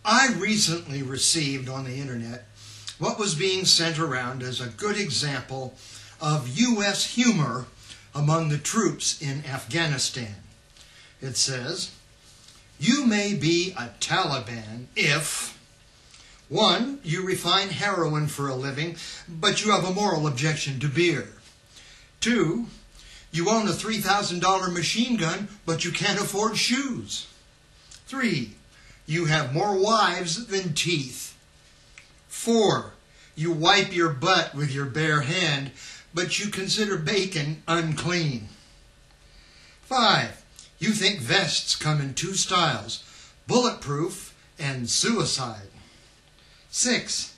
I recently received on the internet what was being sent around as a good example of U.S. humor among the troops in Afghanistan. It says, "You may be a Taliban if 1. You refine heroin for a living, but you have a moral objection to beer. 2. You own a $3,000 machine gun, but you can't afford shoes. 3. You have more wives than teeth. 4. You wipe your butt with your bare hand, but you consider bacon unclean. 5. You think vests come in 2 styles, bulletproof and suicide. 6.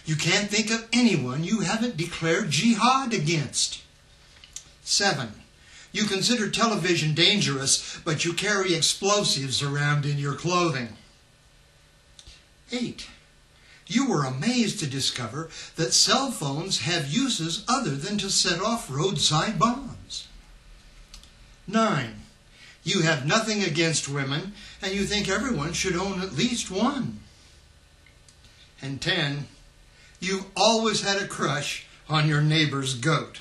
You can't think of anyone you haven't declared jihad against. 7. You consider television dangerous, but you carry explosives around in your clothing. 8. You were amazed to discover that cell phones have uses other than to set off roadside bombs. 9. You have nothing against women, and you think everyone should own at least one. And 10. You've always had a crush on your neighbor's goat."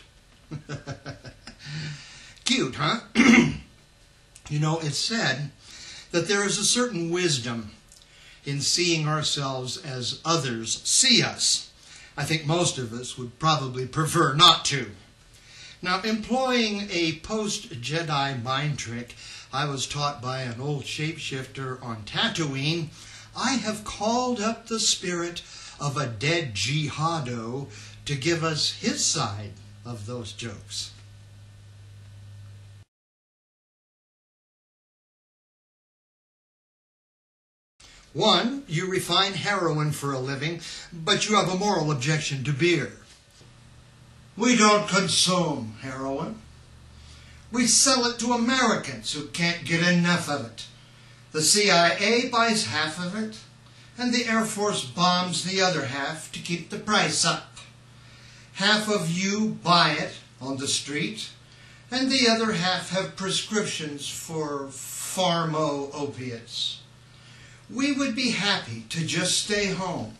Cute, huh? You know, it's said that there is a certain wisdom in seeing ourselves as others see us. I think most of us would probably prefer not to. Now, employing a post-Jedi mind trick I was taught by an old shapeshifter on Tatooine, I have called up the spirit of a dead jihado to give us his side of those jokes. One, you refine heroin for a living, but you have a moral objection to beer. We don't consume heroin. We sell it to Americans who can't get enough of it. The CIA buys half of it, and the Air Force bombs the other half to keep the price up. Half of you buy it on the street, and the other half have prescriptions for pharma-opiates. We would be happy to just stay home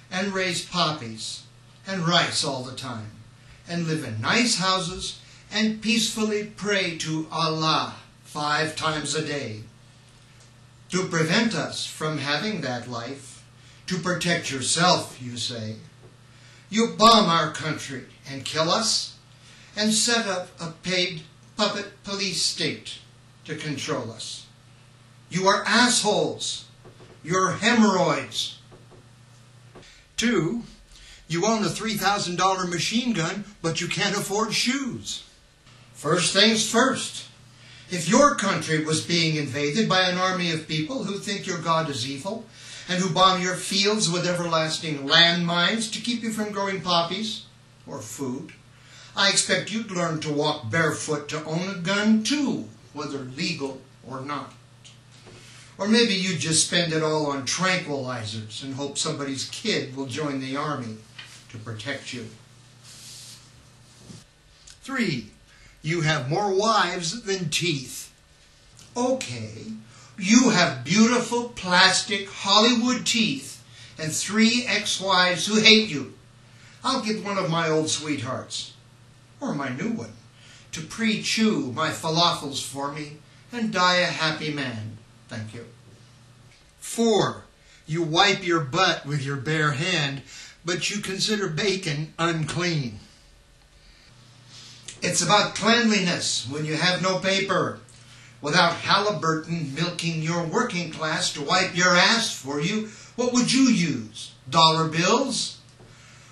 and raise poppies and rice all the time and live in nice houses and peacefully pray to Allah 5 times a day. To prevent us from having that life, to protect yourself, you say, you bomb our country and kill us and set up a paid puppet police state to control us. You are assholes. You're hemorrhoids. 2, you own a $3,000 machine gun, but you can't afford shoes. First things first. If your country was being invaded by an army of people who think your God is evil and who bomb your fields with everlasting landmines to keep you from growing poppies or food, I expect you'd learn to walk barefoot to own a gun too, whether legal or not. Or maybe you just spend it all on tranquilizers and hope somebody's kid will join the army to protect you. 3, you have more wives than teeth. Okay, you have beautiful plastic Hollywood teeth and 3 ex-wives who hate you. I'll get one of my old sweethearts, or my new one, to pre-chew my falafels for me and die a happy man. Thank you. 4, you wipe your butt with your bare hand, but you consider bacon unclean. It's about cleanliness when you have no paper. Without Halliburton milking your working class to wipe your ass for you, what would you use? Dollar bills?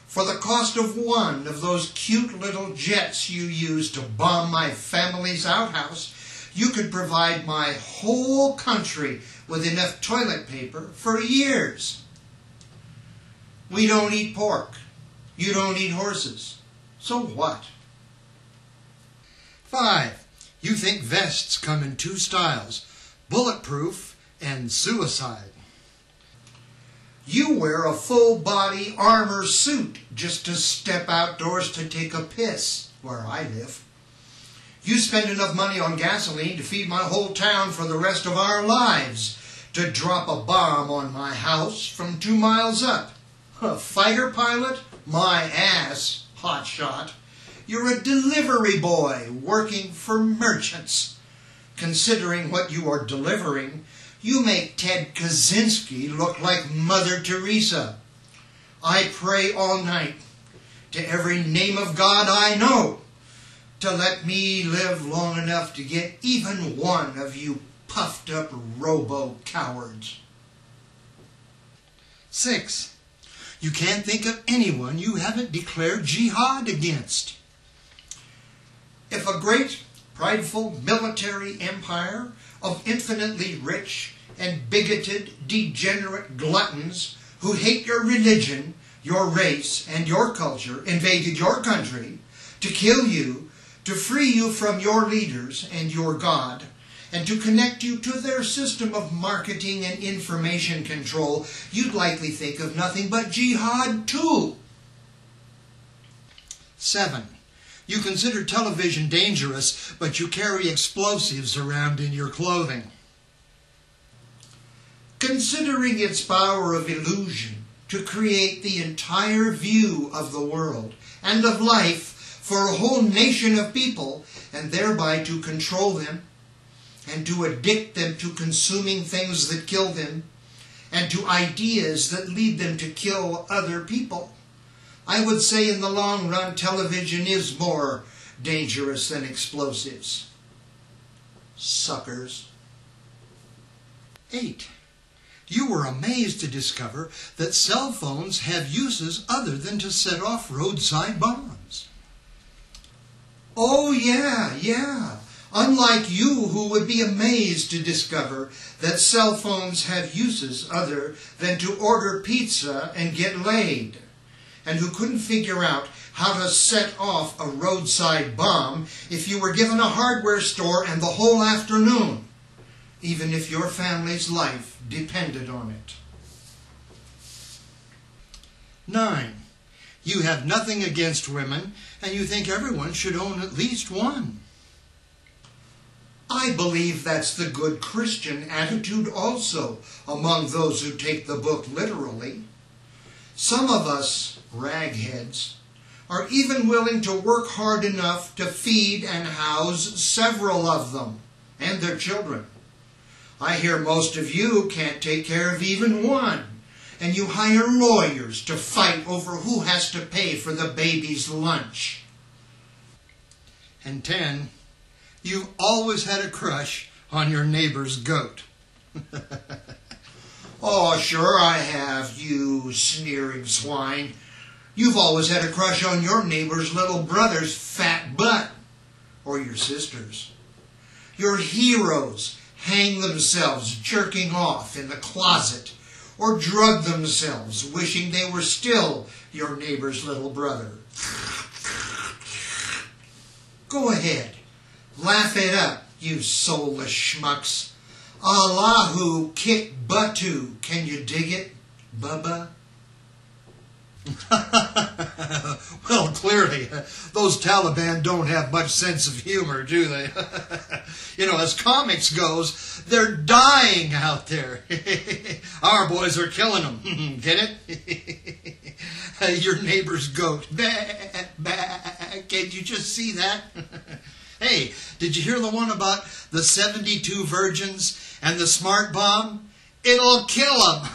For the cost of one of those cute little jets you use to bomb my family's outhouse, you could provide my whole country with enough toilet paper for years. We don't eat pork. You don't eat horses. So what? 5, you think vests come in 2 styles, bulletproof and suicide. You wear a full-body armor suit just to step outdoors to take a piss, where I live. You spend enough money on gasoline to feed my whole town for the rest of our lives. to drop a bomb on my house from 2 miles up. A fighter pilot? My ass, hotshot. You're a delivery boy working for merchants. Considering what you are delivering, you make Ted Kaczynski look like Mother Teresa. I pray all night to every name of God I know to let me live long enough to get even one of you puffed up robo-cowards. 6. You can't think of anyone you haven't declared jihad against. If a great, prideful military empire of infinitely rich and bigoted, degenerate gluttons who hate your religion, your race, and your culture invaded your country to kill you, to free you from your leaders and your God, and to connect you to their system of marketing and information control, you'd likely think of nothing but jihad too. 7. You consider television dangerous, but you carry explosives around in your clothing. Considering its power of illusion to create the entire view of the world and of life for a whole nation of people, and thereby to control them, and to addict them to consuming things that kill them, and to ideas that lead them to kill other people. I would say in the long run, television is more dangerous than explosives. Suckers. 8. You were amazed to discover that cell phones have uses other than to set off roadside bombs. Oh yeah. Unlike you, who would be amazed to discover that cell phones have uses other than to order pizza and get laid, and who couldn't figure out how to set off a roadside bomb if you were given a hardware store and the whole afternoon, even if your family's life depended on it. 9. You have nothing against women, and you think everyone should own at least one. I believe that's the good Christian attitude also among those who take the book literally. Some of us, ragheads, are even willing to work hard enough to feed and house several of them and their children. I hear most of you can't take care of even one, and you hire lawyers to fight over who has to pay for the baby's lunch. And 10. You've always had a crush on your neighbor's goat. Oh, sure I have, you sneering swine. You've always had a crush on your neighbor's little brother's fat butt, or your sister's. Your heroes hang themselves jerking off in the closet, or drug themselves wishing they were still your neighbor's little brother. Go ahead. Laugh it up, you soulless schmucks. Allahu Kikbatu. Can you dig it, Bubba? Well, clearly, those Taliban don't have much sense of humor, do they? As comics goes, they're dying out there. Our boys are killing them. Get it? Your neighbor's goat. Bah, bah. Can you just see that? Hey, did you hear the one about the 72 virgins and the smart bomb? It'll kill them.